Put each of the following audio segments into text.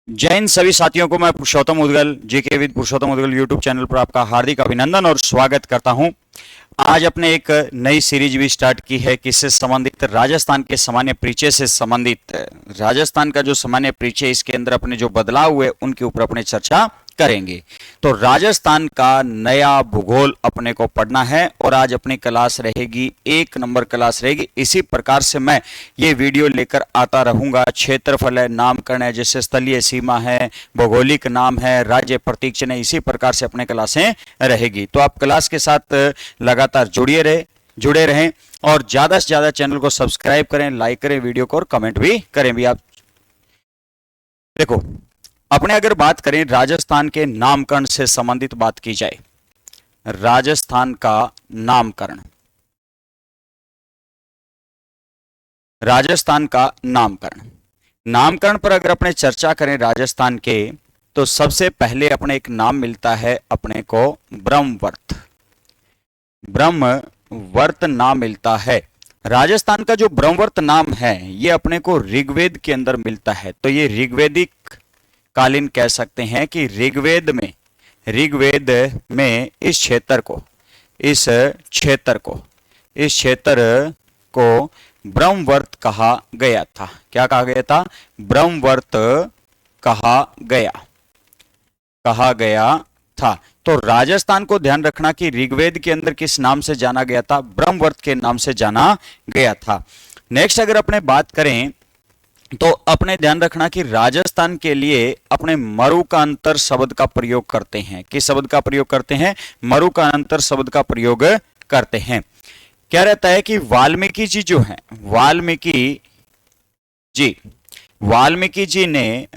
जय हिंद सभी साथियों को। मैं Purushottam Udgal GK with Purushottam Udgal YouTube channel पर आपका हार्दिक अभिनंदन और स्वागत करता हूं। आज अपने एक नई सीरीज भी स्टार्ट की है, किससे संबंधित? राजस्थान के सामान्य परिचय से संबंधित। राजस्थान का जो सामान्य परिचय, इसके अंदर अपने जो बदलाव हुए उनके ऊपर अपने चर्चा करेंगे। तो राजस्थान का नया भूगोल अपने को पढ़ना है और आज अपनी क्लास रहेगी 1 नंबर क्लास रहेगी। इसी प्रकार से मैं ये वीडियो लेकर आता रहूंगा। क्षेत्रफल है, नामकरण है, जैसे स्थलीय सीमा है, भौगोलिक नाम है, राज्य प्रतीक चिन्ह, इसी प्रकार से अपने क्लासें रहेगी। तो आप क्लास के साथ लगातार जुड़े रहें और ज्यादा से ज्यादा चैनल को सब्सक्राइब करें, लाइक करें वीडियो को और कमेंट भी करें भी। आप देखो, अपने अगर बात करें राजस्थान के नामकरण से संबंधित बात की जाए, राजस्थान का नामकरण, राजस्थान का नामकरण पर अगर अपने चर्चा करें राजस्थान के, तो सबसे पहले अपने एक नाम मिलता है अपने को ब्रह्मवर्त नाम मिलता है। राजस्थान का जो ब्रह्मवर्त नाम है ये अपने को ऋग्वेद के अंदर मिलता है। तो ये ऋग्वेदिक कालीन कह सकते हैं कि ऋग्वेद में इस क्षेत्र को ब्रह्मवर्त कहा गया था। क्या कहा गया था? ब्रह्मवर्त कहा गया था। तो राजस्थान को ध्यान रखना कि ऋग्वेद के अंदर किस नाम से जाना गया था? ब्रह्मवर्त के नाम से जाना गया था। नेक्स्ट अगर अपने बात करें तो अपने ध्यान रखना कि राजस्थान के लिए अपने मरुकांतर शब्द का प्रयोग करते हैं। किस शब्द का प्रयोग करते हैं? मरुकांतर शब्द का प्रयोग करते हैं। क्या रहता है कि वाल्मीकि जी जो हैं, वाल्मीकि जी ने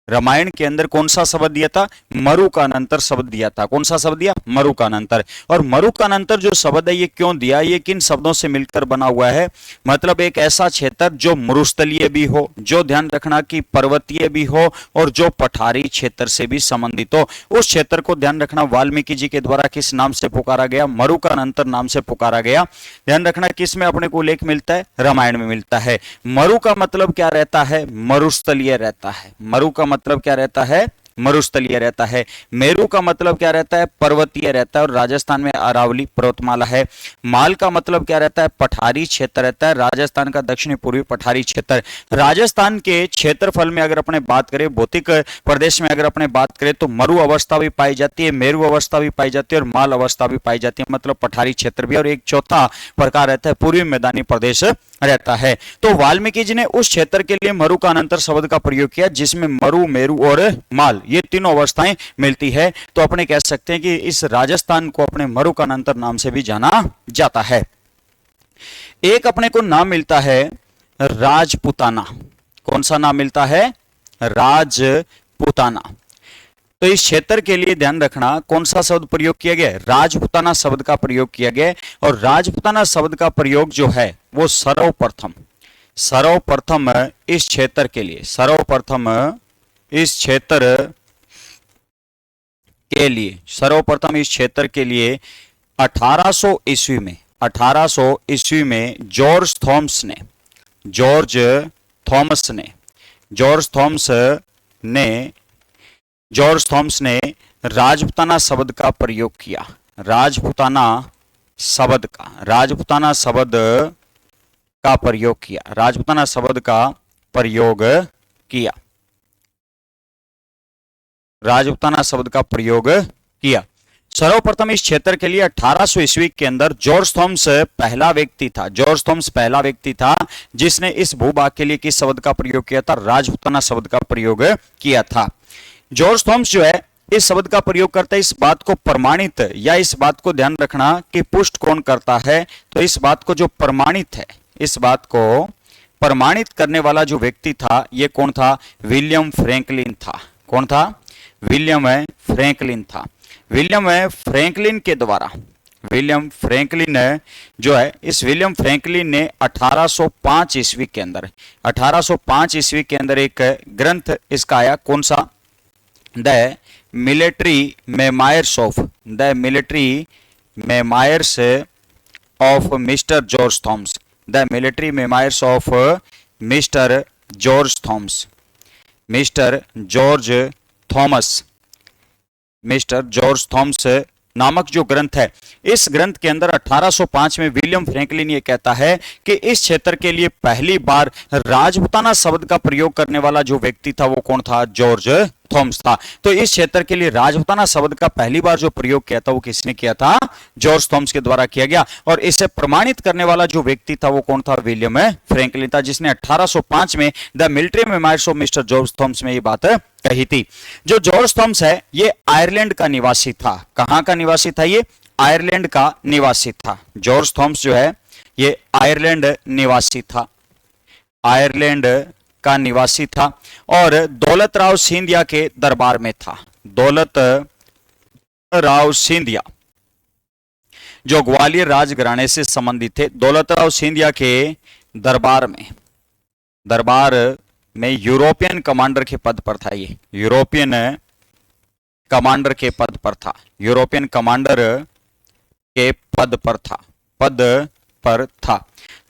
रामायण के अंदर कौन सा शब्द दिया था? मरुकानंतर शब्द दिया था। कौन सा शब्द दिया? मरुकानंतर। और मरुकानंतर जो शब्द है ये क्यों दिया? ये किन शब्दों से मिलकर बना हुआ है? मतलब एक ऐसा क्षेत्र जो मरुस्थलीय भी हो, जो ध्यान रखना कि पर्वतीय भी हो और जो पठारी क्षेत्र से भी संबंधित हो, उस क्षेत्र को ध्यान रखना वाल्मीकि जी के द्वारा किस नाम से पुकारा गया? मरुकानंतर नाम से पुकारा गया। ध्यान रखना किस में अपने को उल्लेख मिलता है? रामायण में मिलता है। मरु का मतलब क्या रहता है? मरुस्थलीय रहता है। मरु का मतलब क्या रहता है? मरुस्थलीय रहता है। मेरू का मतलब क्या रहता है? पर्वतीय रहता है और राजस्थान में अरावली पर्वतमाला है। माल का मतलब क्या रहता है? पठारी क्षेत्र रहता है, राजस्थान का दक्षिणी पूर्वी पठारी क्षेत्र। राजस्थान के क्षेत्रफल में अगर अपने बात करें, भौतिक प्रदेश में अगर अपने बात करें, तो मरु अवस्था भी पाई जाती है, मेरू अवस्था भी पाई जाती है और माल अवस्था भी पाई जाती है, मतलब पठारी क्षेत्र भी। और एक चौथा प्रकार रहता है पूर्वी मैदानी प्रदेश रहता है। तो वाल्मीकि जी ने उस क्षेत्र के लिए मरुकानंतर शब्द का प्रयोग किया जिसमें मरु, मेरू और माल ये तीनों अवस्थाएं मिलती है। तो अपने कह सकते हैं कि इस राजस्थान को अपने मरुकानंतर नाम से भी जाना जाता है। एक अपने को नाम मिलता है राजपुताना। कौन सा नाम मिलता है? राजपुताना। तो इस क्षेत्र के लिए ध्यान रखना कौन सा शब्द प्रयोग किया गया? राजपुताना शब्द का प्रयोग किया गया। और राजपुताना शब्द का प्रयोग जो है वो सर्वप्रथम इस क्षेत्र के लिए, सर्वप्रथम इस क्षेत्र के लिए 1800 ईस्वी में जॉर्ज थॉमस ने राजपुताना शब्द का प्रयोग किया। राजपुताना शब्द का प्रयोग किया। सर्वप्रथम इस क्षेत्र के लिए 1800 ईस्वी के अंदर जॉर्ज थॉमस पहला व्यक्ति था जिसने इस भूभाग के लिए किस शब्द का प्रयोग किया था? राजपुताना शब्द का प्रयोग किया था। जॉर्ज थॉमस जो है इस शब्द का प्रयोग करता है। इस बात को प्रमाणित या इस बात को ध्यान रखना कि पुष्ट कौन करता है? तो इस बात को जो प्रमाणित है, इस बात को प्रमाणित करने वाला जो व्यक्ति था ये कौन था? विलियम फ्रैंकलिन था। कौन था? विलियम फ्रैंकलिन था। विलियम फ्रैंकलिन के द्वारा, विलियम फ्रैंकलिन जो है, इस विलियम फ्रैंकलिन ने 1805 ईस्वी के अंदर एक ग्रंथ इसका आया। कौन सा? The military memoirs of the military memoirs of Mr. George Thomas. The military memoirs of Mr. George Thomas. Mr. George Thomas. Mister George Thomas नामक जो ग्रंथ है, इस ग्रंथ के अंदर 1805 में विलियम फ्रैंकलिन ये कहता है कि इस क्षेत्र के लिए पहली बार राजपुताना शब्द का प्रयोग करने वाला जो व्यक्ति था वो कौन था? जॉर्ज थॉमस था। तो इस क्षेत्र के लिए राजपुताना शब्द का पहली बार जो प्रयोग किया था वो किसने किया था? जॉर्ज थॉमस के द्वारा किया गया। और इसे प्रमाणित करने वाला जो व्यक्ति था वो कौन था? विलियम फ्रैंकलिन था, जिसने 1805 में the military memoirs of mister George Thomas में ये बात कही थी। जो जॉर्ज थॉमस है ये आयरलैंड का निवासी था। कहां का निवासी था? ये आयरलैंड का निवासी था। जॉर्ज थॉमस जो है ये आयरलैंड निवासी था, आयरलैंड का निवासी था और दौलत राव सिंधिया के दरबार में था। दौलत राव सिंधिया जो ग्वालियर राजघराने से संबंधित थे, दौलत राव सिंधिया के दरबार में यूरोपियन कमांडर के पद पर था। ये यूरोपियन कमांडर के पद पर था, यूरोपियन कमांडर के पद पर था।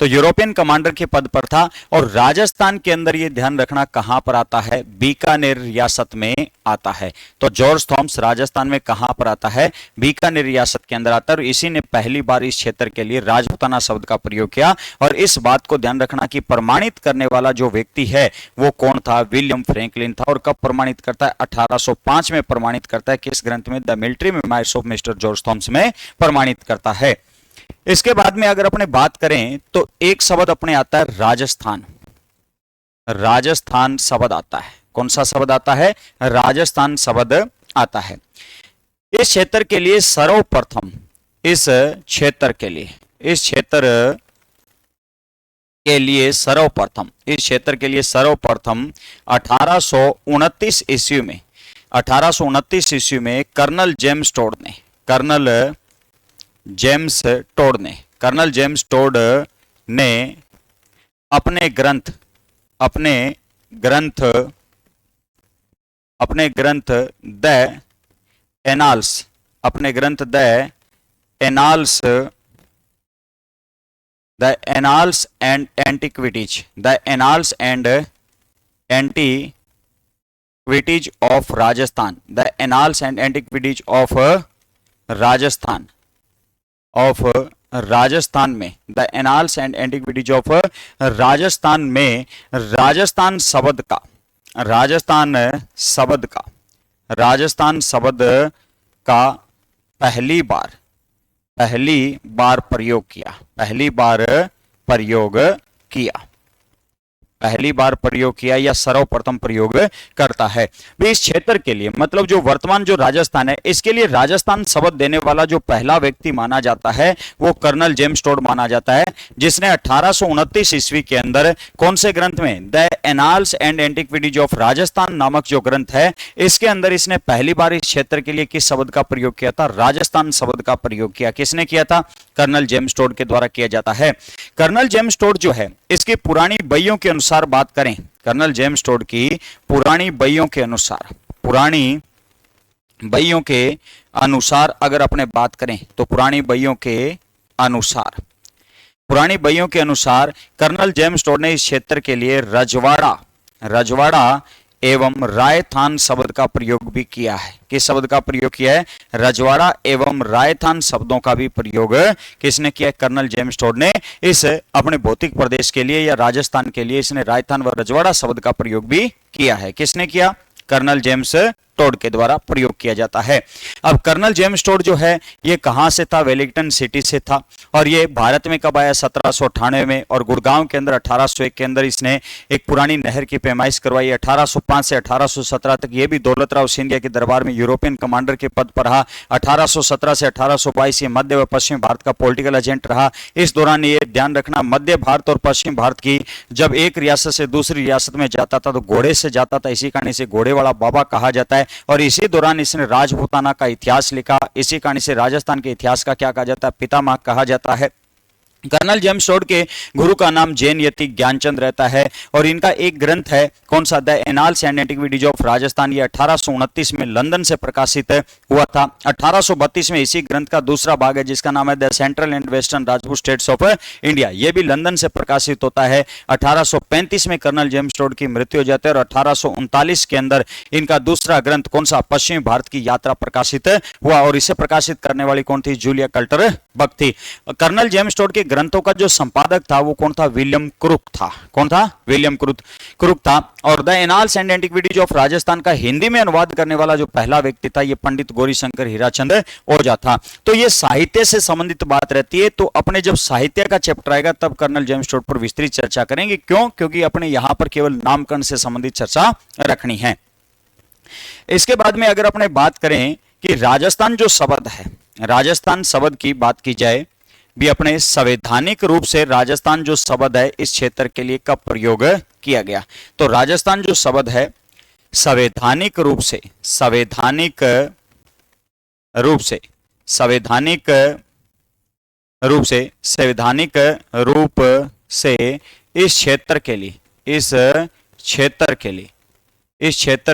तो यूरोपियन कमांडर के पद पर था। और राजस्थान के अंदर ये ध्यान रखना कहां पर आता है? बीकानेर रियासत में आता है। तो जॉर्ज थॉमस राजस्थान में कहां पर आता है? बीकानेर रियासत के अंदर आता है। और इसी ने पहली बार इस क्षेत्र के लिए राजपुताना शब्द का प्रयोग किया। और इस बात को ध्यान रखना कि प्रमाणित करने वाला जो व्यक्ति है वो कौन था? विलियम फ्रैंकलिन था। और कब प्रमाणित करता है? 1805 में प्रमाणित करता है। किस ग्रंथ में? The military memoirs of mister George Thomas में प्रमाणित करता है। इसके बाद में अगर अपने बात करें तो एक शब्द अपने आता है राजस्थान। राजस्थान शब्द आता है। कौन सा शब्द आता है? राजस्थान शब्द आता है। इस क्षेत्र के लिए सर्वप्रथम, इस क्षेत्र के लिए सर्वप्रथम 1829 ईस्वी में कर्नल जेम्स टोड ने अपने ग्रंथ the Annals and Antiquities of Rajasthan, the Annals and Antiquities of Rajasthan में, the Annals and Antiquities of Rajasthan में राजस्थान शब्द का पहली बार प्रयोग किया या सर्वप्रथम प्रयोग करता है। इस क्षेत्र के लिए मतलब जो वर्तमान जो राजस्थान है इसके लिए राजस्थान शब्द देने वाला जो पहला व्यक्ति माना जाता है वो कर्नल जेम्स टोड माना जाता है, जिसने 1829 ईस्वी के अंदर कौन से ग्रंथ में? The Annals and Antiquities of Rajasthan नामक जो ग्रंथ है इसके अंदर इसने पहली बार इस क्षेत्र के लिए किस शब्द का प्रयोग किया था? राजस्थान शब्द का प्रयोग किया। किसने किया था? कर्नल जेम्स टोड के द्वारा किया जाता है। कर्नल जेम्स टोड जो है इसकी पुरानी बइयों के अनुसार बात करें, कर्नल जेम्स टोड की पुरानी बइयों के अनुसार अगर अपने बात करें तो पुरानी बइयों के अनुसार कर्नल जेम्स टोड ने इस क्षेत्र के लिए रजवाड़ा एवं रायथान शब्द का प्रयोग भी किया है। किस शब्द का प्रयोग किया है? रजवाड़ा एवं रायथान शब्दों का भी प्रयोग किसने किया? कर्नल जेम्स टोड ने इस अपने भौतिक प्रदेश के लिए या राजस्थान के लिए इसने रायथान व रजवाड़ा शब्द का प्रयोग भी किया है। किसने किया? कर्नल जेम्स टोड के द्वारा प्रयोग किया जाता है। अब कर्नल जेम्स टोड जो है ये कहां से था? वेलिंगटन सिटी से था। और ये भारत में कब आया? 1798 में। और गुड़गांव के अंदर 1801 के अंदर इसने एक पुरानी नहर की पैमाइश करवाई। 1805 से 1817 तक ये भी दौलत राव सिंधिया के दरबार में यूरोपियन कमांडर के पद पर रहा। 1817 से 1822 ये मध्य व पश्चिम भारत का पॉलिटिकल एजेंट रहा। इस दौरान ये ध्यान रखना मध्य भारत और पश्चिम भारत की जब एक रियासत से दूसरी रियासत में जाता था तो घोड़े से जाता था, इसी कारण इसे घोड़े वाला बाबा कहा जाता है। और इसी दौरान इसने राजपूताना का इतिहास लिखा। इसी कारण से राजस्थान के इतिहास का क्या कहा जाता है? पितामह कहा जाता है। कर्नल जेम्स टोड के गुरु का नाम जैन यति ज्ञानचंद रहता है और इनका एक ग्रंथ है कौन सा, the Annals and antiquities of Rajasthan. ये 1829 में लंदन से प्रकाशित हुआ था। 1832 में इसी ग्रंथ का दूसरा भाग है जिसका नाम है the central and western Rajput states of India. ये भी लंदन से प्रकाशित होता है। 1835 में कर्नल जेम्स टोड की मृत्यु हो जाती है और 1839 के अंदर इनका दूसरा ग्रंथ कौन सा, पश्चिमी भारत की यात्रा प्रकाशित हुआ और इसे प्रकाशित करने वाली कौन थी, जूलिया कल्टर बक थी। कर्नल जेम्स टोड के ग्रंथों का जो संपादक था वो कौन था, विलियम क्रुक था। कौन था, विलियम क्रुक था। और the Annals and antiquities of Rajasthan का हिंदी में अनुवाद करने वाला जो पहला व्यक्ति था ये पंडित गौरीशंकर हीराचंद ओझा था। तो ये साहित्य से संबंधित बात रहती है, तो अपने जब साहित्य का चैप्टर आएगा तब कर्नल जेम्स टोड पर विस्तृत चर्चा करेंगे। क्यों, क्योंकि अपने यहां पर केवल नामकरण से संबंधित चर्चा रखनी है। इसके बाद में अगर अपने बात करें कि राजस्थान जो शब्द है, राजस्थान शब्द की बात की जाए भी अपने संवैधानिक रूप से राजस्थान जो शब्द है इस क्षेत्र के लिए कब प्रयोग किया गया। तो राजस्थान जो शब्द है संवैधानिक रूप से इस क्षेत्र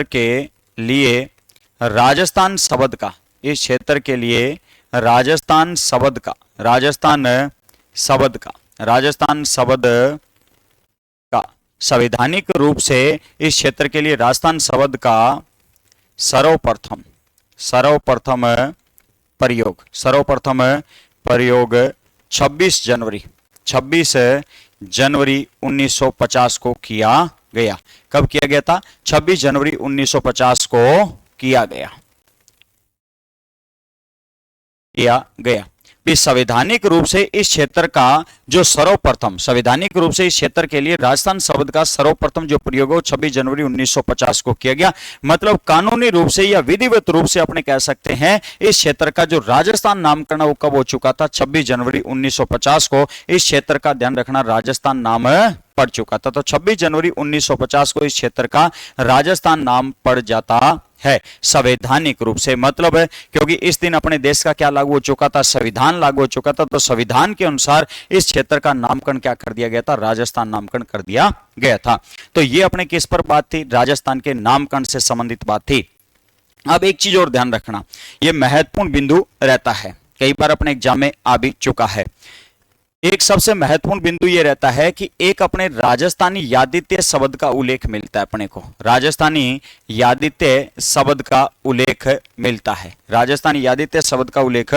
के लिए राजस्थान शब्द का संवैधानिक रूप से इस क्षेत्र के लिए राजस्थान शब्द का सर्वप्रथम प्रयोग 26 जनवरी 1950 को किया गया। कब किया गया था, 26 जनवरी 1950 को किया गया। संवैधानिक रूप से इस क्षेत्र का जो संवैधानिक रूप से इस क्षेत्र के लिए राजस्थान शब्द का सर्वप्रथम जो प्रयोग हो 26 जनवरी 1950 को किया गया। मतलब कानूनी रूप से या विधिवत रूप से अपने कह सकते हैं इस क्षेत्र का जो राजस्थान नामकरण वो कब हो चुका था, 26 जनवरी 1950 को इस क्षेत्र का ध्यान रखना राजस्थान नाम पड़ चुका था। तो 26 जनवरी 1950 को इस क्षेत्र का राजस्थान नाम पड़ जाता है संवैधानिक रूप से। मतलब है क्योंकि इस दिन अपने देश का क्या लागू हो चुका था, संविधान लागू हो चुका था। तो संविधान के अनुसार इस क्षेत्र का नामकरण क्या कर दिया गया था, राजस्थान नामकरण कर दिया गया था। तो ये अपने किस पर बात थी, राजस्थान के नामकरण से संबंधित बात थी। अब एक चीज और ध्यान रखना, यह महत्वपूर्ण बिंदु रहता है, कई बार अपने एग्जाम में आ भी चुका है। एक सबसे महत्वपूर्ण बिंदु यह रहता है कि एक अपने राजस्थानी यादित्य शब्द का उल्लेख मिलता है अपने को, राजस्थानी यादित्य शब्द का उल्लेख मिलता है, राजस्थानी यादित्य शब्द का उल्लेख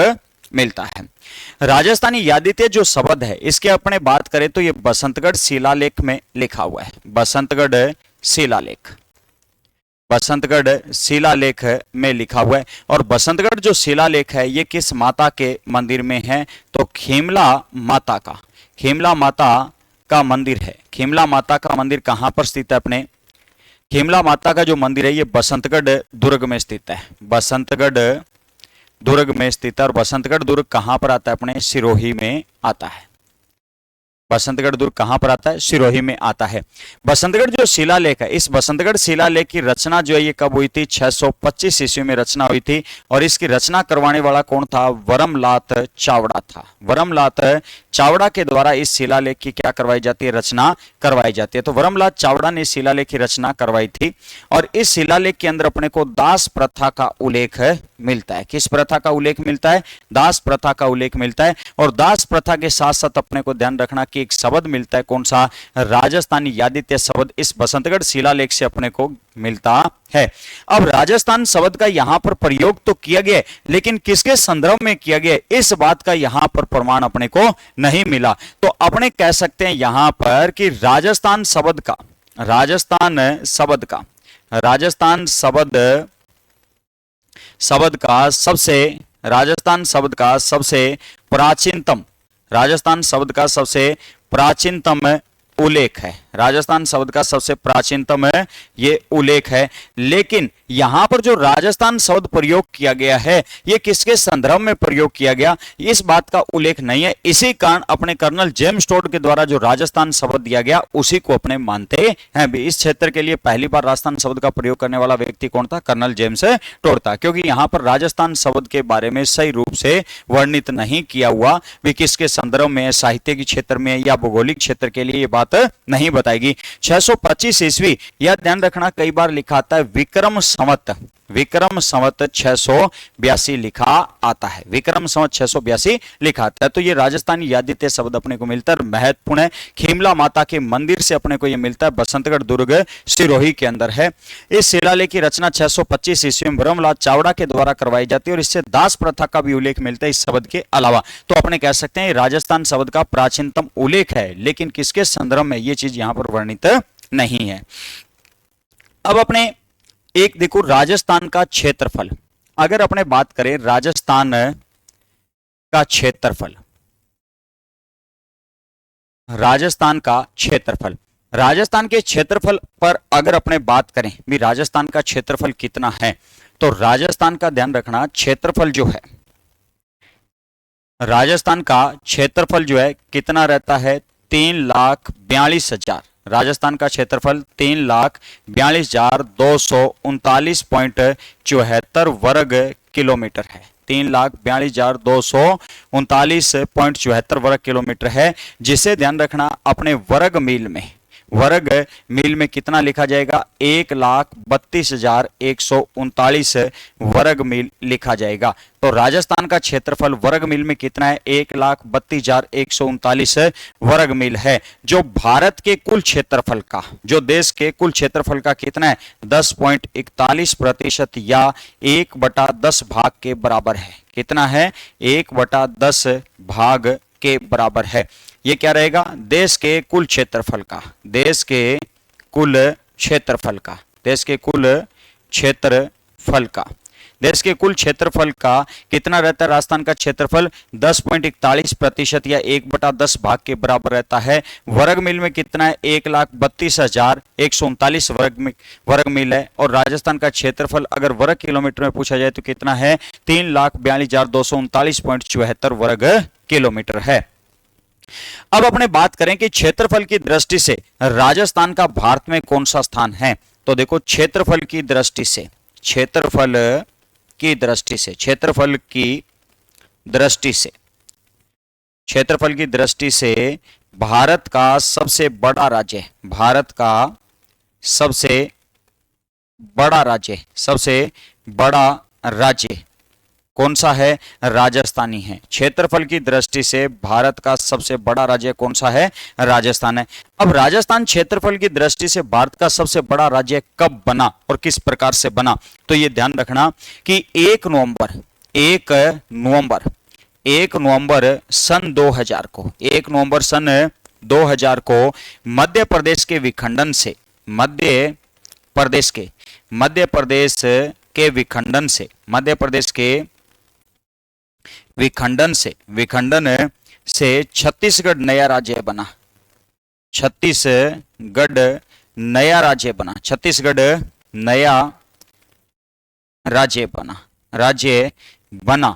मिलता है। राजस्थानी यादित्य जो शब्द है इसके अपने बात करें तो यह बसंतगढ़ शिलालेख में लिखा हुआ है। बसंतगढ़ शिलालेख में लिखा हुआ है। और बसंतगढ़ जो शिलालेख है ये किस माता के मंदिर में है, तो खेमला माता का मंदिर है। खेमला माता का मंदिर कहां पर स्थित है अपने, खेमला माता का जो मंदिर है ये बसंतगढ़ दुर्ग में स्थित है। बसंतगढ़ दुर्ग में स्थित है। और बसंतगढ़ दुर्ग कहां पर आता है अपने, सिरोही में आता है। बसंतगढ़ दुर्ग कहां पर आता है, सिरोही में आता है। बसंतगढ़ जो शिलालेख है, इस बसंतगढ़ शिलालेख की रचना जो है ये कब हुई थी, 625 ईस्वी में रचना हुई थी। और इसकी रचना करवाने वाला कौन था, वरमलात चावड़ा था। वरमलात चावड़ा के द्वारा इस शिलालेख की क्या करवाई जाती है, रचना करवाई जाती है। तो वरमलात चावड़ा ने शिलालेख की रचना करवाई थी। और इस शिलालेख के अंदर अपने को दास प्रथा का उल्लेख मिलता है। किस प्रथा का उल्लेख मिलता है, दास प्रथा का उल्लेख मिलता है। और दास प्रथा के साथ साथ अपने को ध्यान रखना कि एक शब्द मिलता है, कौन सा, राजस्थानी यादित्य शब्द इस बसंतगढ़ शिलालेख से अपने को मिलता है। अब राजस्थान शब्द का यहां पर प्रयोग तो किया गया, लेकिन किसके संदर्भ में किया गया इस बात का यहां पर प्रमाण अपने को नहीं मिला। तो अपने कह सकते हैं यहां पर कि राजस्थान शब्द का सबसे प्राचीनतम उल्लेख है। राजस्थान शब्द का सबसे प्राचीनतम ये उल्लेख है। लेकिन यहां पर जो राजस्थान शब्द प्रयोग किया गया है ये किसके संदर्भ में प्रयोग किया गया, इस बात का उल्लेख नहीं है। इसी कारण अपने कर्नल जेम्स टोड के द्वारा जो राजस्थान शब्द दिया गया उसी को अपने मानते हैं। इस क्षेत्र के लिए पहली बार राजस्थान शब्द का प्रयोग करने वाला व्यक्ति कौन था, कर्नल जेम्स टोड था, क्योंकि यहां पर राजस्थान शब्द के बारे में सही रूप से वर्णित नहीं किया हुआ, भी किसके संदर्भ में, साहित्य के क्षेत्र में या भौगोलिक क्षेत्र के लिए ये बात नहीं बताएगी। 625 ईस्वी, यह ध्यान रखना, कई बार लिखा आता है विक्रम संवत, विक्रम संवत 682 लिखा आता है, विक्रम संवत 682 लिखा आता है। तो ये राजस्थानी यादित्य शब्द अपने को मिलता है, महत्वपूर्ण है। खीमला माता के मंदिर से अपने को ये मिलता है, बसंतगढ़ दुर्ग सिरोही के अंदर है। इस शिलालेख की रचना 625 ईस्वी में ब्रह्मलाल चावड़ा के द्वारा करवाई जाती है और इससे दास प्रथा का भी उल्लेख मिलता है इस शब्द के अलावा। तो अपने कह सकते हैं राजस्थान शब्द का प्राचीनतम उल्लेख है, लेकिन किसके संदर्भ में ये चीज यहां पर वर्णित नहीं है। अब अपने एक देखो राजस्थान का क्षेत्रफल, अगर अपने बात करें राजस्थान का क्षेत्रफल, राजस्थान का क्षेत्रफल, राजस्थान के क्षेत्रफल पर अगर अपने बात करें भी राजस्थान का क्षेत्रफल कितना है, तो राजस्थान का ध्यान रखना क्षेत्रफल जो है, राजस्थान का क्षेत्रफल जो है कितना रहता है, 3,42,000। राजस्थान का क्षेत्रफल 3,42,239.74 वर्ग किलोमीटर है, 3,42,239.74 वर्ग किलोमीटर है, जिसे ध्यान रखना अपने वर्ग मील में कितना लिखा जाएगा, 1,32,139 वर्ग मील लिखा जाएगा। तो राजस्थान का क्षेत्रफल वर्ग मील में कितना है, 1,32,139 वर्ग मील है, जो भारत के कुल क्षेत्रफल का, जो देश के कुल क्षेत्रफल का कितना है, 10.41% या 1/10 भाग के बराबर है। कितना है, 1/10 भाग के बराबर है। ये क्या रहेगा, देश के कुल क्षेत्रफल का, देश के कुल क्षेत्रफल का, देश के कुल क्षेत्रफल का, देश के कुल क्षेत्रफल का कितना रहता है, राजस्थान का क्षेत्रफल 10.41% या 1/10 भाग के बराबर रहता है। वर्ग मील में कितना है, 1,32,139 वर्ग मील है। और राजस्थान का क्षेत्रफल अगर वर्ग किलोमीटर में पूछा जाए तो कितना है, 3,42,239.74 वर्ग किलोमीटर है। अब अपने बात करें कि क्षेत्रफल की दृष्टि से राजस्थान का भारत में कौन सा स्थान है, तो देखो क्षेत्रफल की दृष्टि से, क्षेत्रफल की दृष्टि से, क्षेत्रफल की दृष्टि से, क्षेत्रफल की दृष्टि से भारत का सबसे बड़ा राज्य, भारत का सबसे बड़ा राज्य, सबसे बड़ा राज्य कौन सा है, राजस्थानी है। क्षेत्रफल की दृष्टि से भारत का सबसे बड़ा राज्य कौन सा है, राजस्थान है। अब राजस्थान क्षेत्रफल की दृष्टि से भारत का सबसे बड़ा राज्य कब बना और किस प्रकार से बना, तो ये ध्यान रखना कि 1 नवंबर सन 2000 को, 1 नवंबर सन 2000 को मध्य प्रदेश के विखंडन से, मध्य प्रदेश के विखंडन से छत्तीसगढ़ नया राज्य बना, छत्तीसगढ़ नया राज्य बना।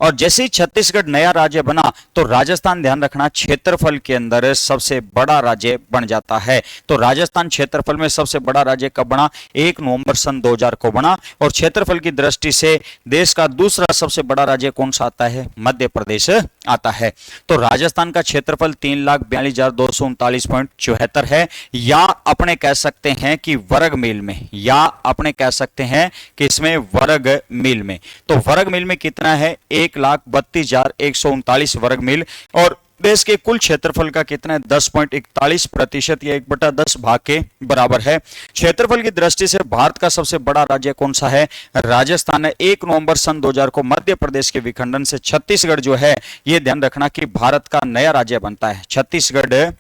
और जैसे ही छत्तीसगढ़ नया राज्य बना तो राजस्थान, ध्यान रखना, क्षेत्रफल के अंदर सबसे बड़ा राज्य बन जाता है। तो राजस्थान क्षेत्रफल में सबसे बड़ा राज्य कब बना, 1 नवंबर सन 2000 को बना। और क्षेत्रफल की दृष्टि से देश का दूसरा सबसे बड़ा राज्य कौन सा आता है, मध्य प्रदेश आता है। तो राजस्थान का क्षेत्रफल 3,42,239.74 है, या अपने कह सकते हैं कि वर्ग मील में, या अपने कह सकते हैं कि इसमें वर्ग मील में, तो वर्ग मील में कितना है, 1,32,139 वर्ग मील। और देश के कुल क्षेत्रफल का कितना है, 10.41% या 1/10 भाग के बराबर है। क्षेत्रफल की दृष्टि से भारत का सबसे बड़ा राज्य कौन सा है, राजस्थान है। 1 नवंबर सन 2000 को मध्य प्रदेश के विखंडन से छत्तीसगढ़ जो है, यह ध्यान रखना कि भारत का नया राज्य बनता है। छत्तीसगढ़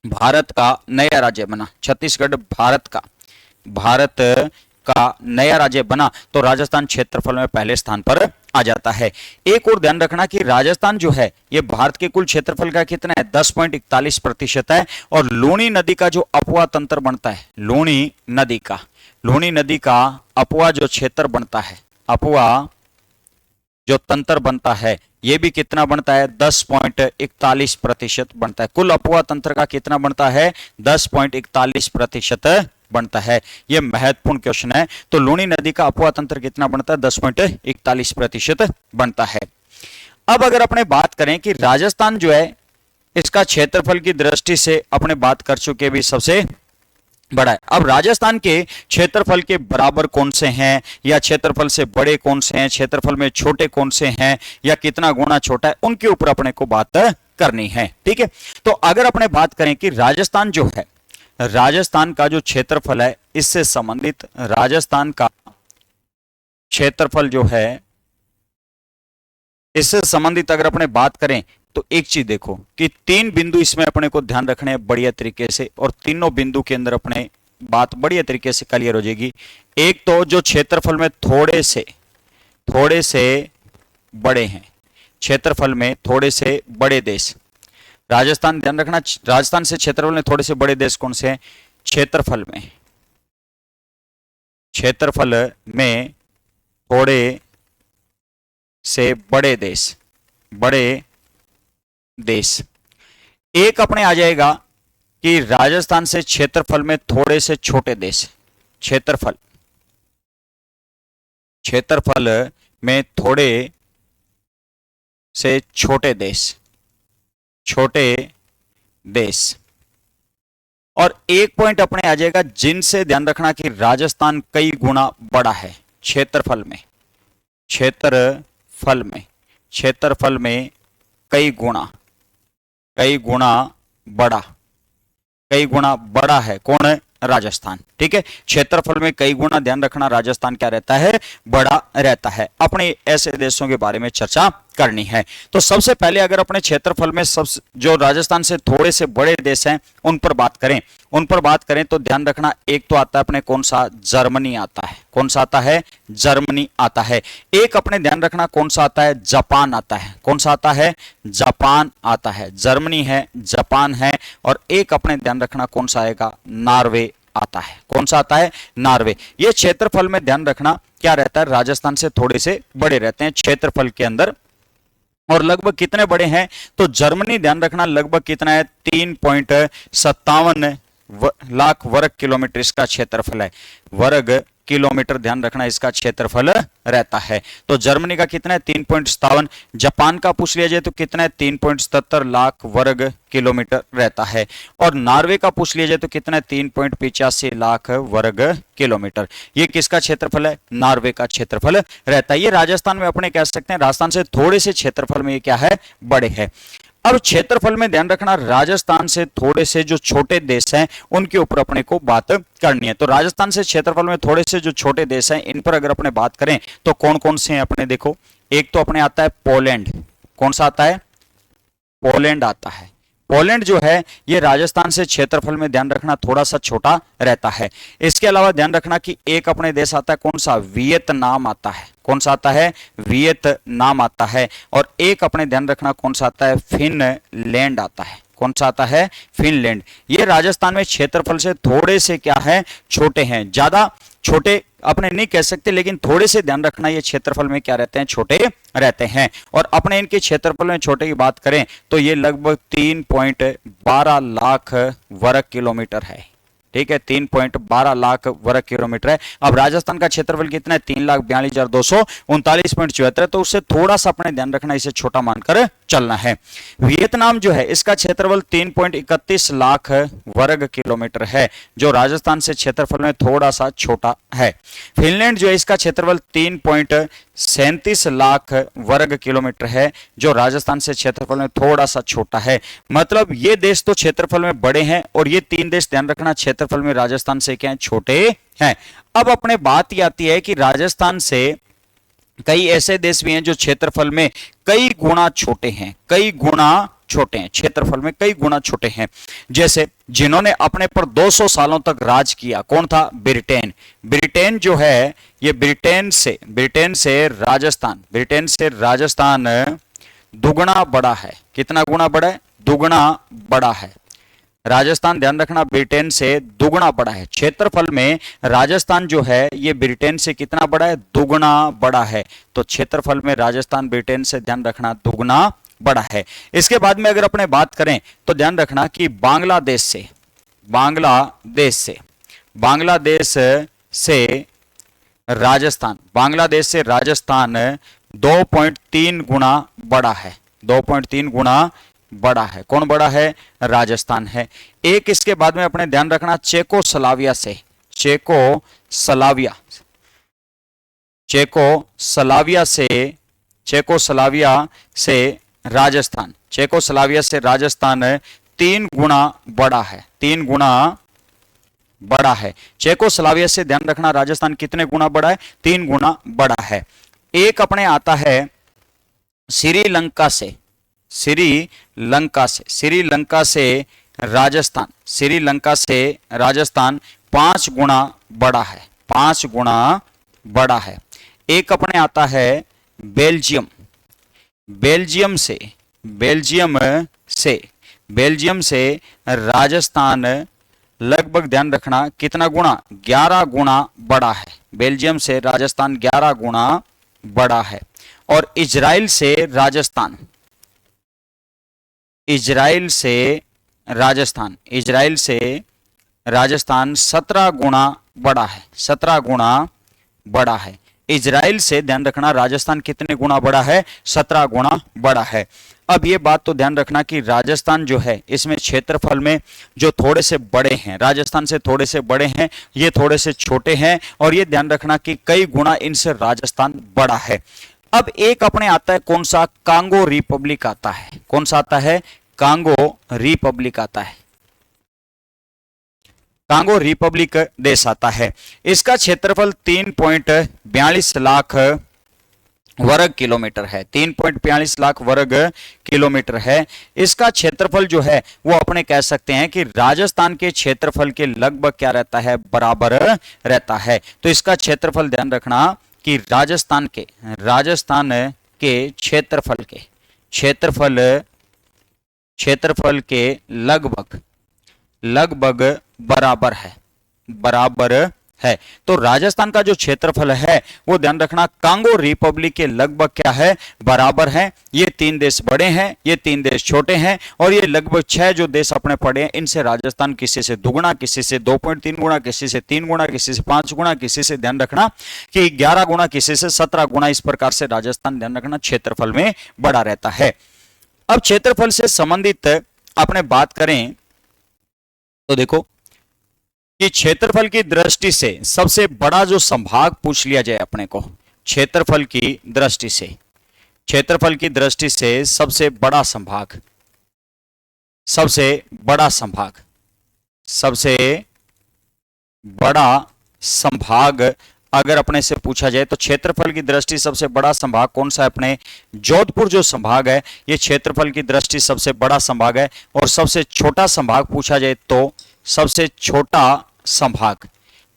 भारत का नया राज्य बना, छत्तीसगढ़ भारत का नया राज्य बना, तो राजस्थान क्षेत्रफल में पहले स्थान पर आ जाता है। एक और ध्यान रखना कि राजस्थान जो है ये भारत के कुल क्षेत्रफल का कितना है, 10.41% है। और लूणी नदी का जो अपवा तंत्र बनता है, लूणी लूनी नदी का अपवा जो क्षेत्र बनता है, अपवा जो तंत्र बनता है, ये भी कितना बनता है? 10.41% बनता है। कुल अपवा तंत्र का कितना बनता है? 10.41% बनता है। यह महत्वपूर्ण क्वेश्चन है। तो लूनी नदी का अपवा तंत्र कितना बनता है? 10.41% बनता है। अब अगर अपने बात करें कि राजस्थान जो है इसका क्षेत्रफल की दृष्टि से अपने बात कर चुके भी सबसे बड़ा है। अब राजस्थान के क्षेत्रफल के बराबर कौन से हैं, या क्षेत्रफल से बड़े कौन से हैं, क्षेत्रफल में छोटे कौन से हैं, या कितना गुना छोटा है, उनके ऊपर अपने को बात करनी है। ठीक है, तो अगर अपने बात करें कि राजस्थान जो है, राजस्थान का जो क्षेत्रफल है, इससे संबंधित राजस्थान का क्षेत्रफल जो है, इससे संबंधित अगर अपने बात करें तो एक चीज देखो कि 3 बिंदु इसमें अपने को ध्यान रखने हैं बढ़िया तरीके से, और तीनों बिंदु के अंदर अपने बात बढ़िया तरीके से क्लियर हो जाएगी। एक तो जो क्षेत्रफल में थोड़े से बड़े हैं, क्षेत्रफल में थोड़े से बड़े देश, राजस्थान ध्यान रखना, राजस्थान से क्षेत्रफल में थोड़े से बड़े देश कौन से हैं? क्षेत्रफल में थोड़े से बड़े देश। एक अपने आ जाएगा कि राजस्थान से क्षेत्रफल में थोड़े से छोटे देश, क्षेत्रफल में थोड़े से छोटे देश। और एक पॉइंट अपने आ जाएगा जिनसे ध्यान रखना कि राजस्थान कई गुना बड़ा है क्षेत्रफल में कई गुना बड़ा है कौन है? राजस्थान। ठीक है, क्षेत्रफल में कई गुना ध्यान रखना राजस्थान क्या रहता है? बड़ा रहता है। अपने ऐसे देशों के बारे में चर्चा करनी है। तो सबसे पहले अगर अपने क्षेत्रफल में जो राजस्थान से थोड़े से बड़े देश हैं उन पर बात करें तो ध्यान रखना, एक तो आता है अपने कौन सा? जर्मनी आता है। कौन सा आता है? जर्मनी आता है। एक अपने ध्यान रखना कौन सा आता है? जापान आता है। कौन सा आता है? जापान आता है। जर्मनी है, जापान है, और एक अपने ध्यान रखना कौन सा आएगा? नॉर्वे आता है। कौन सा आता है? नॉर्वे। ये क्षेत्रफल में ध्यान रखना क्या रहता है? राजस्थान से थोड़े से बड़े रहते हैं क्षेत्रफल के अंदर। और लगभग कितने बड़े हैं? तो जर्मनी ध्यान रखना लगभग कितना है? 3.57 लाख वर्ग किलोमीटर इसका क्षेत्रफल है। वर्ग किलोमीटर ध्यान रखना इसका क्षेत्रफल रहता है। तो जर्मनी का कितना है? 3.57। जापान का पूछ लिया जाए तो कितना है? 3.77 लाख वर्ग किलोमीटर रहता है। और नॉर्वे का पूछ लिया जाए तो कितना है? 3.85 लाख वर्ग किलोमीटर। ये किसका क्षेत्रफल है? नॉर्वे का क्षेत्रफल रहता है। ये राजस्थान में अपने कह सकते हैं राजस्थान से थोड़े से क्षेत्रफल में ये क्या है? बड़े है। अब क्षेत्रफल में ध्यान रखना राजस्थान से थोड़े से जो छोटे देश हैं उनके ऊपर अपने को बात करनी है। तो राजस्थान से क्षेत्रफल में थोड़े से जो छोटे देश हैं इन पर अगर अपने बात करें तो कौन कौन से हैं अपने देखो। एक तो अपने आता है पोलैंड। कौन सा आता है? पोलैंड आता है। पोलैंड जो है ये राजस्थान से क्षेत्रफल में ध्यान रखना थोड़ा सा छोटा रहता है। इसके अलावा ध्यान रखना कि एक अपने देश आता है कौन सा? वियतनाम आता है। कौन सा आता है? वियतनाम आता है। और एक अपने ध्यान रखना कौन सा आता है? फिनलैंड आता है। कौन सा आता है? फिनलैंड। ये राजस्थान में क्षेत्रफल से थोड़े से क्या है? छोटे हैं। ज्यादा छोटे अपने नहीं कह सकते, लेकिन थोड़े से ध्यान रखना ये क्षेत्रफल में क्या रहते हैं? छोटे रहते हैं। और अपने इनके क्षेत्रफल में छोटे की बात करें तो ये लगभग 3.12 लाख वर्ग किलोमीटर है। ठीक है, 3.12 लाख वर्ग किलोमीटर है। अब राजस्थान का क्षेत्रफल कितना है? 3,42,239.74। तो उससे थोड़ा सा अपने ध्यान रखना, इसे छोटा मानकर चलना है। वियतनाम जो है इसका क्षेत्रफल 3.31 लाख वर्ग किलोमीटर है, जो राजस्थान से क्षेत्रफल में थोड़ा सा छोटा है। फिनलैंड जो है इसका क्षेत्रफल 3.37 लाख वर्ग किलोमीटर है, जो राजस्थान से क्षेत्रफल में थोड़ा सा छोटा है। मतलब ये देश तो क्षेत्रफल में बड़े हैं और ये 3 देश ध्यान रखना क्षेत्रफल में राजस्थान से क्या है? छोटे हैं। अब अपने बात ये आती है कि राजस्थान से कई ऐसे देश भी हैं जो क्षेत्रफल में कई गुना छोटे हैं, कई गुना छोटे हैं, क्षेत्रफल में कई गुना छोटे हैं। जैसे जिन्होंने अपने पर 200 सालों तक राज किया, कौन था? ब्रिटेन। ब्रिटेन जो है ये ब्रिटेन से राजस्थान दुगना बड़ा है। कितना गुना बड़ा है? दुगना बड़ा है। राजस्थान ध्यान रखना ब्रिटेन से दुगुना बड़ा है। क्षेत्रफल में राजस्थान जो है ये ब्रिटेन से कितना बड़ा है? दुगुना बड़ा है। तो क्षेत्रफल में राजस्थान ब्रिटेन से ध्यान रखना दुगुना बड़ा है। इसके बाद में अगर अपने बात करें तो ध्यान रखना कि बांग्लादेश से राजस्थान 2.3 गुना बड़ा है। 2.3 गुना बड़ा है। कौन बड़ा है? राजस्थान है। एक इसके बाद में अपने ध्यान रखना चेकोस्लोवाकिया से राजस्थान 3 गुना बड़ा है। 3 गुना बड़ा है। चेकोस्लोवाकिया से ध्यान रखना राजस्थान कितने गुना बड़ा है? 3 गुना बड़ा है। एक अपने आता है श्रीलंका से राजस्थान 5 गुना बड़ा है। 5 गुना बड़ा है। एक अपने आता है बेल्जियम से राजस्थान लगभग ध्यान रखना कितना गुना? 11 गुना बड़ा है। बेल्जियम से राजस्थान 11 गुना बड़ा है। और इजराइल से राजस्थान 17 गुना बड़ा है। 17 गुना बड़ा है। इजराइल से ध्यान रखना राजस्थान कितने गुना बड़ा है? 17 गुना बड़ा है। अब ये बात तो ध्यान रखना कि राजस्थान जो है इसमें क्षेत्रफल में जो थोड़े से बड़े हैं, राजस्थान से थोड़े से बड़े हैं, ये थोड़े से छोटे हैं, और ये ध्यान रखना कि कई गुना इनसे राजस्थान बड़ा है। अब एक अपने आता है कौन सा? कांगो रिपब्लिक आता है। कौन सा आता है? कांगो रिपब्लिक आता है। कांगो रिपब्लिक देश आता है। इसका क्षेत्रफल 3.42 लाख वर्ग किलोमीटर है। 3.42 लाख वर्ग किलोमीटर है। इसका क्षेत्रफल जो है वो अपने कह सकते हैं कि राजस्थान के क्षेत्रफल के लगभग क्या रहता है? बराबर रहता है। तो इसका क्षेत्रफल ध्यान रखना कि राजस्थान के क्षेत्रफल के लगभग बराबर है। तो राजस्थान का जो क्षेत्रफल है वो ध्यान रखना कांगो रिपब्लिक के लगभग क्या है? बराबर है। ये 3 देश बड़े हैं, ये 3 देश छोटे हैं, और ये लगभग 6 जो देश अपने पड़े हैं इनसे राजस्थान किसी से दुगुना, किसी से 2.3 गुना, किसी से 3 गुना, किसी से 5 गुना, किसी से ध्यान रखना कि 11 गुना, किसी से 17 गुना, इस प्रकार से राजस्थान ध्यान रखना क्षेत्रफल में बड़ा रहता है। अब क्षेत्रफल से संबंधित अपने बात करें तो देखो कि क्षेत्रफल की दृष्टि से सबसे बड़ा जो संभाग पूछ लिया जाए अपने को, क्षेत्रफल की दृष्टि से सबसे बड़ा संभाग अगर अपने से पूछा जाए तो क्षेत्रफल की दृष्टि सबसे बड़ा संभाग कौन सा है? अपने जोधपुर जो संभाग है ये क्षेत्रफल की दृष्टि सबसे बड़ा संभाग है। और सबसे छोटा संभाग पूछा जाए तो सबसे छोटा संभाग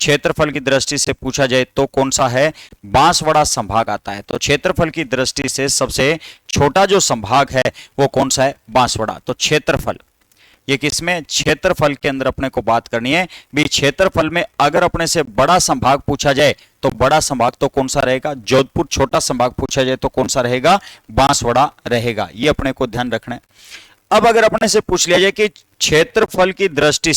क्षेत्रफल की दृष्टि से पूछा जाए तो कौन सा है? बांसवाड़ा संभाग आता है। तो क्षेत्रफल की दृष्टि से सबसे छोटा जो संभाग है वो कौन सा है? बांसवाड़ा। तो क्षेत्रफल, ये किसमें? क्षेत्रफल के अंदर अपने को बात करनी है भी। क्षेत्रफल में अगर अपने से बड़ा संभाग पूछा जाए तो बड़ा संभाग तो कौन सा रहेगा? जोधपुर। छोटा संभाग पूछा जाए तो कौन सा रहेगा? बांसवाड़ा रहेगा। ये अपने को ध्यान रखना है। अब अगर अपने से पूछ लिया जाए कि क्षेत्रफल की दृष्टि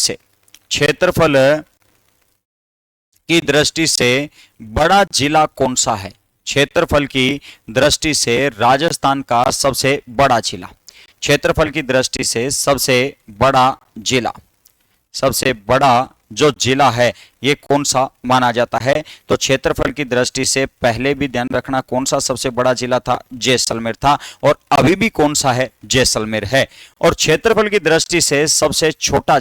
से बड़ा जिला कौन सा है? क्षेत्रफल की दृष्टि से राजस्थान का सबसे बड़ा जिला, क्षेत्रफल की दृष्टि से सबसे बड़ा जो जिला है ये कौन सा माना जाता है? तो क्षेत्रफल की दृष्टि से पहले भी ध्यान रखना कौन सा सबसे बड़ा जिला था? जैसलमेर था। और अभी भी कौन सा है? जैसलमेर है। और क्षेत्रफल की दृष्टि से सबसे छोटा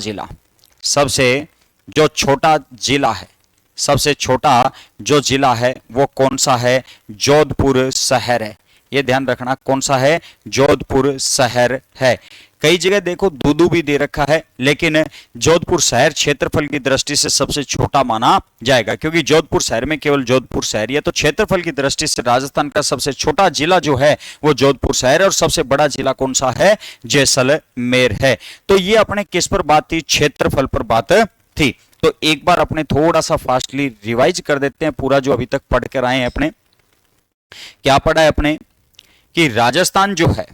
जो जिला है वो कौन सा है? जोधपुर शहर है। ये ध्यान रखना कौन सा है? जोधपुर शहर है। कई जगह देखो दूदू भी दे रखा है, लेकिन जोधपुर शहर क्षेत्रफल की दृष्टि से सबसे छोटा माना जाएगा, क्योंकि जोधपुर शहर में केवल जोधपुर शहर ही है। तो क्षेत्रफल की दृष्टि से राजस्थान का सबसे छोटा जिला जो है वो जोधपुर शहर है, और सबसे बड़ा जिला कौन सा है? जैसलमेर है। तो ये अपने किस पर बात थी? क्षेत्रफल पर बात थी। तो एक बार अपने थोड़ा सा फास्टली रिवाइज कर देते हैं पूरा जो अभी तक पढ़ कर आए हैं अपने। क्या पढ़ा है अपने? कि राजस्थान जो है,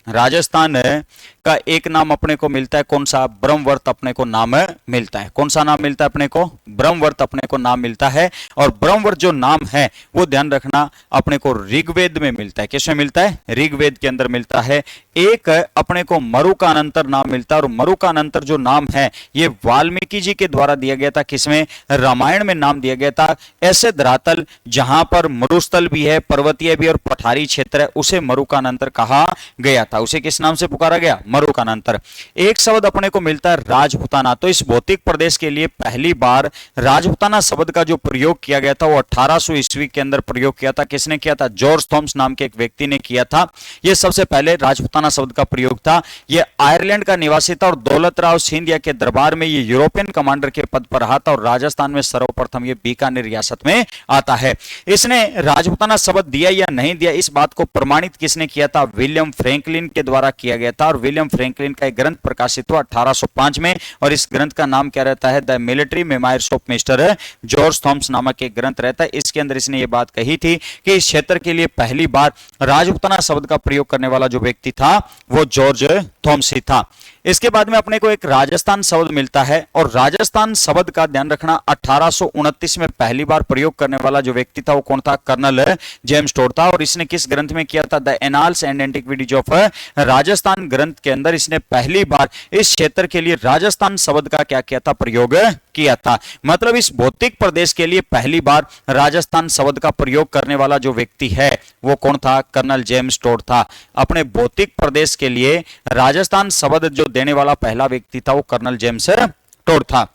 राजस्थान का एक नाम अपने को मिलता है कौन सा? ब्रह्मवर्त अपने को नाम मिलता है। कौन सा नाम मिलता है अपने को? ब्रह्मवर्त अपने को नाम मिलता है। और ब्रह्मवर्त जो नाम है वो ध्यान रखना अपने को ऋग्वेद में मिलता है। किसमें मिलता है? ऋग्वेद के अंदर मिलता है। एक अपने को मरुकानंतर नाम मिलता है, और मरुकानंतर जो नाम है ये वाल्मीकि जी के द्वारा दिया गया था। किसमें? रामायण में नाम दिया गया था। ऐसे धरातल जहां पर मरुस्थल भी है, पर्वतीय भी और पठारी क्षेत्र है, उसे मरुकानंतर कहा गया था। उसे किस नाम से पुकारा गया? मरुकानंतर। एक शब्द अपने को मिलता है राजपुताना। तो इस भौतिक प्रदेश के लिए पहली बार राजपुताना शब्द का जो प्रयोग किया गया था वो 1800 ईस्वी के अंदर प्रयोग किया था। किसने किया था? जॉर्ज थॉम्स नाम के एक व्यक्ति ने किया था। यह सबसे पहले राजपुताना शब्द का प्रयोग था। यह आयरलैंड का निवासी था और दौलत राव सिंधिया के दरबार में ये यूरोपियन कमांडर के पद पर रहा था, और राजस्थान में सर्वप्रथम ये बीकानेर रियासत में आता है। इसने राजपुताना शब्द दिया या नहीं दिया, इस बात को प्रमाणित किसने किया था? विलियम फ्रैंकलिन के द्वारा किया गया था। और विलियम फ्रैंकलिन का एक ग्रंथ प्रकाशित हुआ 1805 में, और इस ग्रंथ का नाम क्या रहता है? The military memoirs of mister George Thoms नामक एक ग्रंथ रहता है। इसके अंदर इसने ये बात कही थी कि इस क्षेत्र के लिए पहली बार राजपुताना शब्द का प्रयोग करने वाला जो व्यक्ति था वो जॉर्ज थॉम्स ही था। इसके बाद में अपने को एक राजस्थान शब्द मिलता है, और राजस्थान शब्द का ध्यान रखना 1829 में पहली बार प्रयोग करने वाला जो व्यक्ति था वो कौन था? कर्नल जेम्स टोड था। और इसने किस ग्रंथ में किया था? The Annals and antiquities of Rajasthan ग्रंथ के अंदर इसने पहली बार इस क्षेत्र के लिए राजस्थान शब्द का क्या किया था? प्रयोग किया था। मतलब इस भौतिक प्रदेश के लिए पहली बार राजस्थान शब्द का प्रयोग करने वाला जो व्यक्ति है वो कौन था? कर्नल जेम्स टोड था। अपने भौतिक प्रदेश के लिए राजस्थान शब्द जो देने वाला पहला व्यक्ति था वो कर्नल जेम्स टोड था।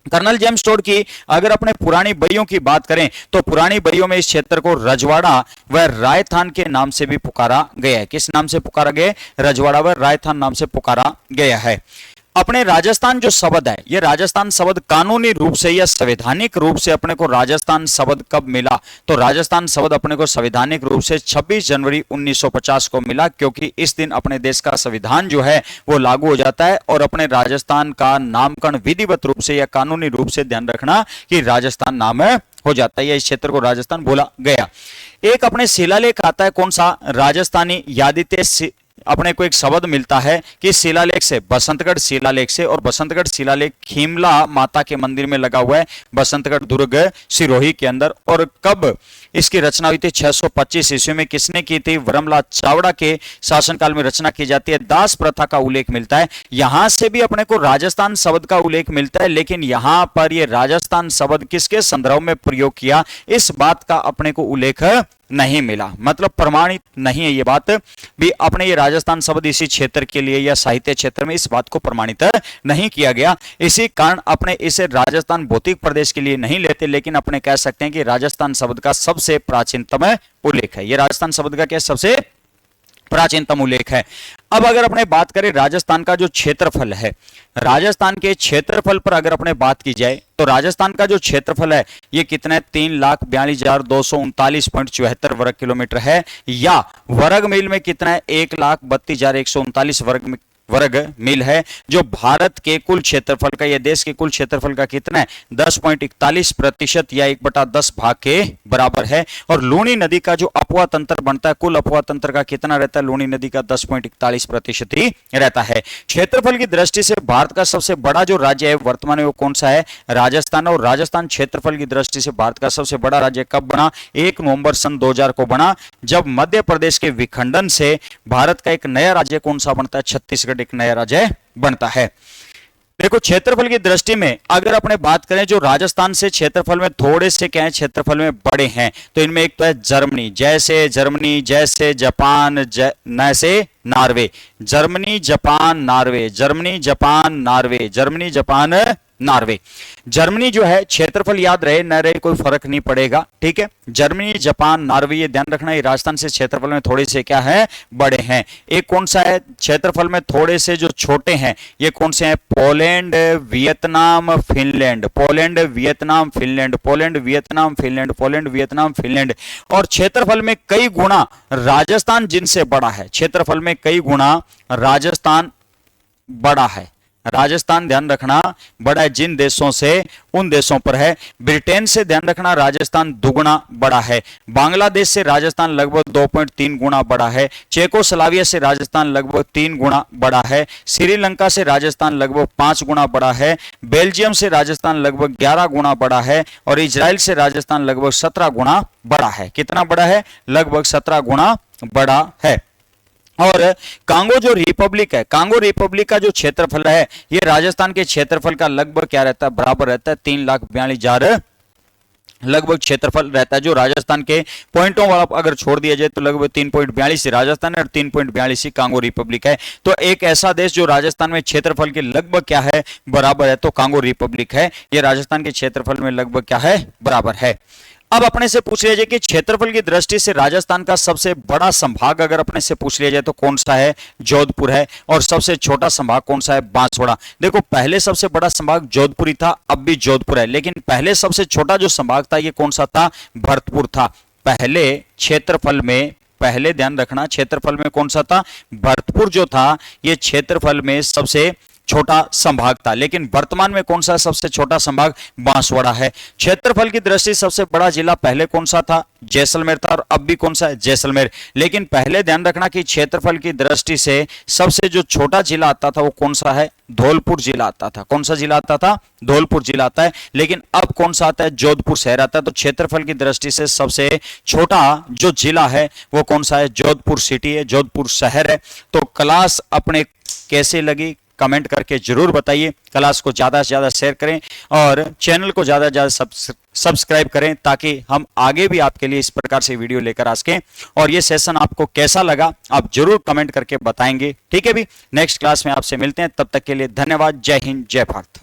कर्नल जेम्स टोड की अगर अपने पुरानी बइयों की बात करें तो पुरानी बइयों में इस क्षेत्र को रजवाड़ा व रायथान के नाम से भी पुकारा गया है। किस नाम से पुकारा गया? रजवाड़ा व रायथान नाम से पुकारा गया है। अपने राजस्थान जो शब्द है, ये राजस्थान शब्द कानूनी रूप से या संवैधानिक रूप से अपने को राजस्थान शब्द कब मिला? तो राजस्थान शब्द अपने को संवैधानिक रूप से 26 जनवरी 1950 को मिला, क्योंकि इस दिन अपने देश का संविधान जो है वो लागू हो जाता है। और अपने राजस्थान का नामकरण विधिवत रूप से या कानूनी रूप से ध्यान रखना कि राजस्थान नाम हो जाता है, या इस क्षेत्र को राजस्थान बोला गया। एक अपने शिलालेख आता है कौन सा? राजस्थानी यादिते अपने को एक शब्द मिलता है कि शिलालेख से, बसंतगढ़ शिलालेख से, और बसंतगढ़ शिलालेख खीमला माता के मंदिर में लगा हुआ है बसंतगढ़ दुर्ग सिरोही के अंदर। और कब इसकी रचना हुई थी? 625 ईस्वी में। किसने की थी? वरमला चावड़ा के शासनकाल में रचना की जाती है। दास प्रथा का उल्लेख मिलता है। यहां से भी अपने को राजस्थान शब्द का उल्लेख मिलता है, लेकिन यहां पर यह राजस्थान शब्द किसके संदर्भ में प्रयोग किया, इस बात का अपने को उल्लेख नहीं मिला। मतलब प्रमाणित नहीं है ये बात भी। अपने ये राजस्थान शब्द इसी क्षेत्र के लिए या साहित्य क्षेत्र में इस बात को प्रमाणित नहीं किया गया। इसी कारण अपने इसे राजस्थान भौतिक प्रदेश के लिए नहीं लेते, लेकिन अपने कह सकते हैं कि राजस्थान शब्द का सबसे प्राचीनतम उल्लेख है। ये राजस्थान शब्द का क्या सबसे प्राचीनतम उल्लेख है। अब अगर अपने बात करें राजस्थान का जो क्षेत्रफल है, राजस्थान के क्षेत्रफल पर अगर अपने बात की जाए तो राजस्थान का जो क्षेत्रफल है ये कितना है? 3,42,239.74 वर्ग किलोमीटर है, या वर्ग मील में कितना है? 1,32,139 वर्ग मील है, जो भारत के कुल क्षेत्रफल का या देश के कुल क्षेत्रफल का कितना है? 10.41% या 1/10 भाग के बराबर है। और लूणी नदी का जो अपवा तंत्र बनता है, कुल अपवा तंत्र का कितना रहता है? लूणी नदी का 10.41% ही रहता है। क्षेत्रफल की दृष्टि से भारत का सबसे बड़ा जो राज्य है वर्तमान में वो कौन सा है? राजस्थान। और राजस्थान क्षेत्रफल की दृष्टि से भारत का सबसे बड़ा राज्य कब बना? 1 नवंबर सन 2000 को बना, जब मध्य प्रदेश के विखंडन से भारत का एक नया राज्य कौन सा बनता है? छत्तीसगढ़ एक नया राज्य बनता है। देखो क्षेत्रफल की दृष्टि में अगर अपने बात करें जो राजस्थान से क्षेत्रफल में थोड़े से क्या है? क्षेत्रफल में बड़े हैं, तो इनमें एक तो है जर्मनी, जैसे जर्मनी, जैसे जापान, नैसे Norway, Germany Japan Norway, Germany Japan Norway, Germany Japan Norway. Germany जो है क्षेत्रफल याद रहे न रहे कोई फर्क नहीं पड़ेगा, ठीक है। जर्मनी, जापान, नॉर्वे, ये ध्यान रखना ये राजस्थान से क्षेत्रफल में थोड़े से क्या है, बड़े हैं। एक कौन सा है क्षेत्रफल में थोड़े से जो छोटे हैं, ये कौन से हैं, Poland, Vietnam, Finland, Poland, Vietnam, Finland, Poland, Vietnam, Finland, Poland, Vietnam, Finland. और क्षेत्रफल में कई गुना राजस्थान जिनसे बड़ा है, क्षेत्रफल में कई गुना राजस्थान बड़ा है। राजस्थान ध्यान रखना बड़ा है जिन देशों से, उन देशों पर है। ब्रिटेन से ध्यान रखना राजस्थान दुगुना बड़ा है। बांग्लादेश से राजस्थान लगभग 2.3 गुना बड़ा है। चेकोस्लोवाकिया से राजस्थान लगभग 3 गुना बड़ा है। श्रीलंका से राजस्थान लगभग 5 गुना बड़ा है। बेल्जियम से राजस्थान लगभग 11 गुना बड़ा है। और इजराइल से राजस्थान लगभग 17 गुना बड़ा है। कितना बड़ा है, लगभग 17 गुना बड़ा है। और कांगो जो रिपब्लिक है, कांगो रिपब्लिक का जो क्षेत्रफल है ये राजस्थान के क्षेत्रफल का लगभग क्या रहता है, बराबर रहता है 3,42,000 लगभग क्षेत्रफल रहता है। जो राजस्थान के पॉइंटों वाला अगर छोड़ दिया जाए तो लगभग 3.42 राजस्थान है और 3.42 कांगो रिपब्लिक है। तो एक ऐसा देश जो राजस्थान में क्षेत्रफल के लगभग क्या है, बराबर है, तो कांगो रिपब्लिक है। ये राजस्थान के क्षेत्रफल में लगभग क्या है, बराबर है। अब अपने से पूछ लिया जाए कि क्षेत्रफल की दृष्टि से राजस्थान का सबसे बड़ा संभाग अगर अपने से पूछ लिया जाए तो कौन सा है, जोधपुर है। और सबसे छोटा संभाग कौन सा है, बांसवाड़ा। देखो पहले सबसे बड़ा संभाग जोधपुर ही था, अब भी जोधपुर है, लेकिन पहले सबसे छोटा जो संभाग था ये कौन सा था, भरतपुर था। पहले क्षेत्रफल में, पहले ध्यान रखना क्षेत्रफल में कौन सा था, भरतपुर जो था ये क्षेत्रफल में सबसे छोटा संभाग था। लेकिन वर्तमान में कौन सा सबसे छोटा संभाग, बांसवाड़ा है। क्षेत्रफल की दृष्टि से सबसे बड़ा जिला पहले कौन सा था, जैसलमेर था, और अब भी कौन सा है, जैसलमेर। लेकिन पहले ध्यान रखना कि क्षेत्रफल की दृष्टि से सबसे जो छोटा जिला आता था वो कौन सा है, धौलपुर जिला आता था। कौन सा जिला आता था, धौलपुर जिला आता है। लेकिन अब कौन सा आता है, जोधपुर शहर आता है। तो क्षेत्रफल की दृष्टि से सबसे छोटा जो जिला है वो कौन सा है, जोधपुर सिटी है, जोधपुर शहर है। तो क्लास अपने कैसे लगी कमेंट करके जरूर बताइए। क्लास को ज्यादा से ज्यादा शेयर करें और चैनल को ज्यादा से ज्यादा सब्सक्राइब करें ताकि हम आगे भी आपके लिए इस प्रकार से वीडियो लेकर आ सकें। और ये सेशन आपको कैसा लगा आप जरूर कमेंट करके बताएंगे, ठीक है भी। नेक्स्ट क्लास में आपसे मिलते हैं, तब तक के लिए धन्यवाद। जय हिंद, जय भारत।